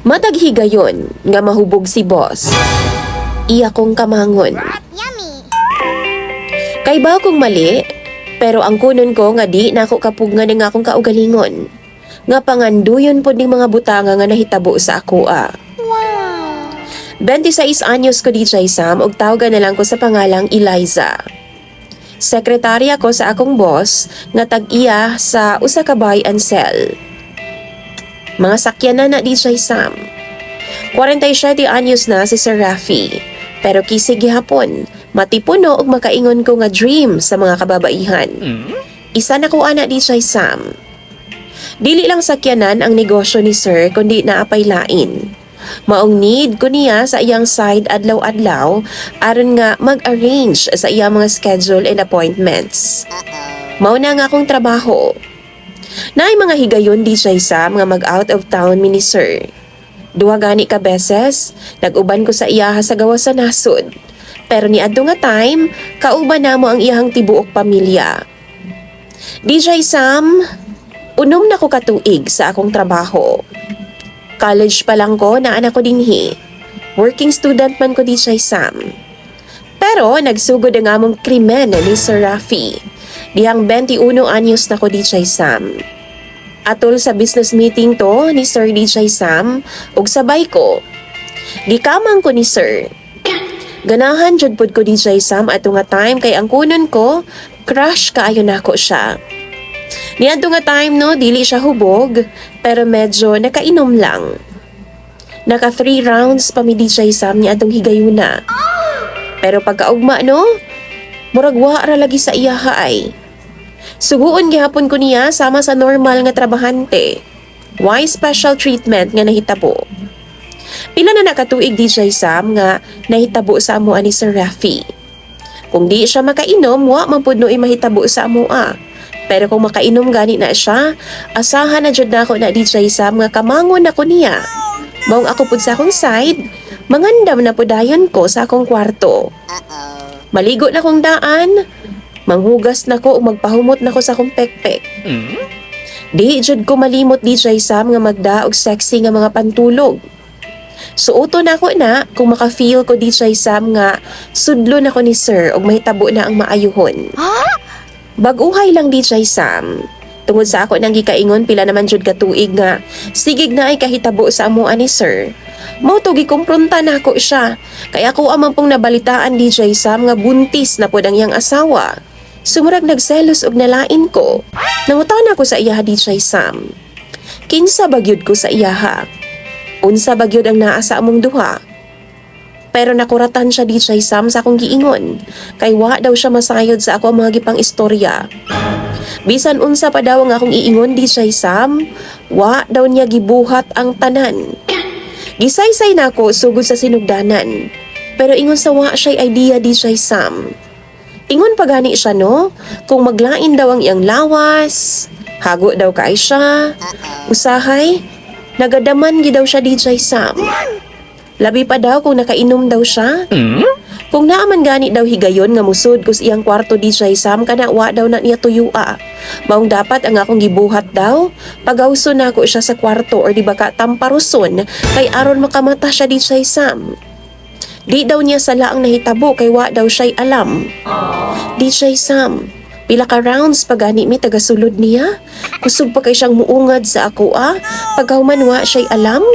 Matag higayon nga mahubog si boss. Iya kong kamangon. Yummy! Kay ba akong mali? Pero ang kunon ko nga di na ako kapugngan nga akong kaugalingon. Nga panganduyon po ning mga butanga nga nahitabo sa ako Wow! 26 anyos ko di Sam ug tawgan na lang ko sa pangalang Eliza. Sekretarya ko sa akong boss nga tag-iya sa usa ka buy and sell. Mga sakyanan na di Sam. 47 anyos na si Sir Rafi. Pero kisig gihapon, matipuno ug makaingon ko nga dream sa mga kababaihan. Isa na ko ana di Sam. Dili lang sakyanan ang negosyo ni Sir kundi naapay lain. Maong need ko niya sa iyang side adlaw-adlaw aron nga mag-arrange sa iyang mga schedule and appointments. Mao na nga akong trabaho. Naay mga higayon di Sam nga mag-out of town mini Sir. Duha gani ka beses, nag-uban ko sa iya sa gawas sa nasod. Pero niadto nga time, kauban namo ang iyang tibuok pamilya. DJ Sam, unom na ko katuig sa akong trabaho. College pa lang ko na anak ko dinhi. Working student man ko DJ Sam. Pero nagsugod ang among krimen ni Sir Rafi. Dihang 21 anyos na ko DJ Sam. Atol sa business meeting to ni Sir DJ Sam ug sabay ko. Gikamang ko ni Sir. Ganahan jud pud ko DJ Sam ato nga time kay ang kunon ko crush kaayo nako siya. Niadto nga time no dili siya hubog pero medyo nakainom lang. Naka 3 rounds pa mi DJ Sam niadtong higayuna. Pero pagkaugma no, murag wa ra lagi sa iyaha ay. Suguon gihapon ko niya sama sa normal nga trabahante. Why special treatment nga nahitabo? Pila na nakatuig DJ Sam nga nahitabo sa amo ani Sir Rafi. Kung di siya makainom, wa man pud noy mahitabo sa amoa. Pero kung makainom gani na siya, asahan na jud nako na DJ Sam nga kamangon ako niya. Maong ako pud sa akong side, mangandam na pudayon ko sa akong kwarto. Maligo na kong daan, manghugas na ko o magpahumot na ko sa akong pekpek. Di jud ko malimot DJ Sam nga magda og sexy nga mga pantulog. Suoto na ko na kung maka-feel ko DJ Sam nga sudlo na ko ni Sir og mahitabo na ang maayuhon. Baguhay lang DJ Sam. Tungod sa ako nang gikaingon pila naman jud katuig nga sigig na ay kahitabo sa amoa ni Sir. Mao to gikumpronta na ako siya. Kaya ako amang pong nabalitaan DJ Sam nga buntis na pod ang iyang asawa. Sumurag nagselos og nalain ko. Nangutan ako sa iyaha DJ Sam. Kinsa bagyod ko sa iyaha? Unsa bagyod ang naa sa among duha? Pero nakuratan siya DJ Sam sa akong giingon. Kay wa daw siya masayod sa ako ang mga gipang istorya. Bisan unsa pa daw ang akong iingon DJ Sam, wa daw niya gibuhat ang tanan. Gisaysay na ako sugod sa sinugdanan. Pero ingon sa wa siya'y idea DJ Sam. Ingon pa gani siya no, kung maglain daw ang iyang lawas, hago daw kay siya, usahay, nagadaman gi daw siya DJ Sam. Labi pa daw kung nakainom daw siya. Kung naaman gani daw higayon nga musud ko sa iyang kwarto DJ Sam kana wa daw na niya tuyua. Maong dapat ang akong gibuhat daw, pagawso na ako siya sa kwarto or di ba ka tamparuson kay aron makamata siya DJ Sam. Di daw niya sala ang nahitabo kay wa daw siya'y alam. DJ Sam, pila ka rounds pagani mi tagasulod niya. Kusog pa kay siyang muungad sa ako pagkahuman wa siya'y alam.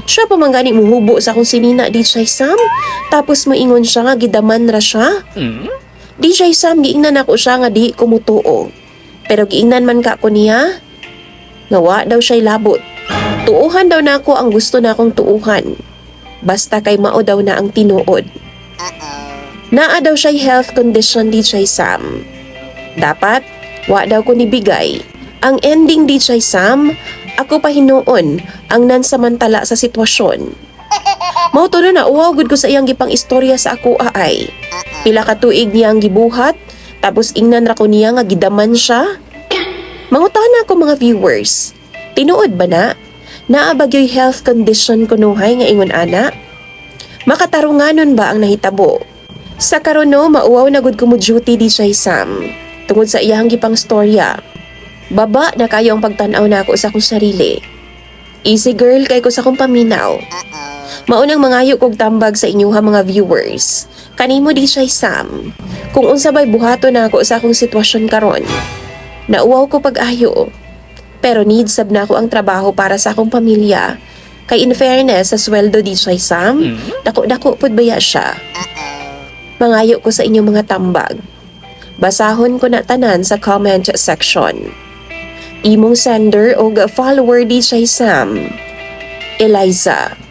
Siya pa man gani muhubo sa akong sinina DJ Sam. Tapos moingon siya nga gidaman ra siya. DJ Sam giingnan ako siya nga di kumutuo. Pero giingnan man ka ko niya nga wa daw siya'y labot. Tuuhan daw nako ang gusto na akong tuuhan. Basta kay mao daw na ang tinuod. Naa daw siya'y health condition DJ Sam. Dapat, wa daw ko nibigay. Ang ending DJ Sam, ako pa hinuon ang nansamantala sa sitwasyon. Mao to na uwaw gud ko sa iyang gipang istorya sa ako ay. Pila ka tuig niya ang gibuhat, tapos ingnan ra ko niya nga gidaman siya. Mangutana ko mga viewers, tinuod ba na? Naa bagyo'y health condition kunuhay nga ingon ana? Makatarunganon ba ang nahitabo? Sa karon no, mauwaw na gud ko mo duty DJ Sam. Tungod sa iyang gipang storya. Baba na kayo ang pagtanaw na ako sa akong sarili. Easy girl kay ko sa kong paminaw. Maunang mangayo kog tambag sa inyuha mga viewers. Kanimo di siya Sam. Kung unsa bay buhato na ako sa akong sitwasyon karon. Nauwaw ko pag-ayo. Pero need sab na ako ang trabaho para sa akong pamilya. Kay in fairness sa sweldo di siya Sam, dako-dako pud baya siya. Mangayo ko sa inyong mga tambag. Basahon ko na tanan sa comment section. Imong sender o follower di siya Sam. Eliza.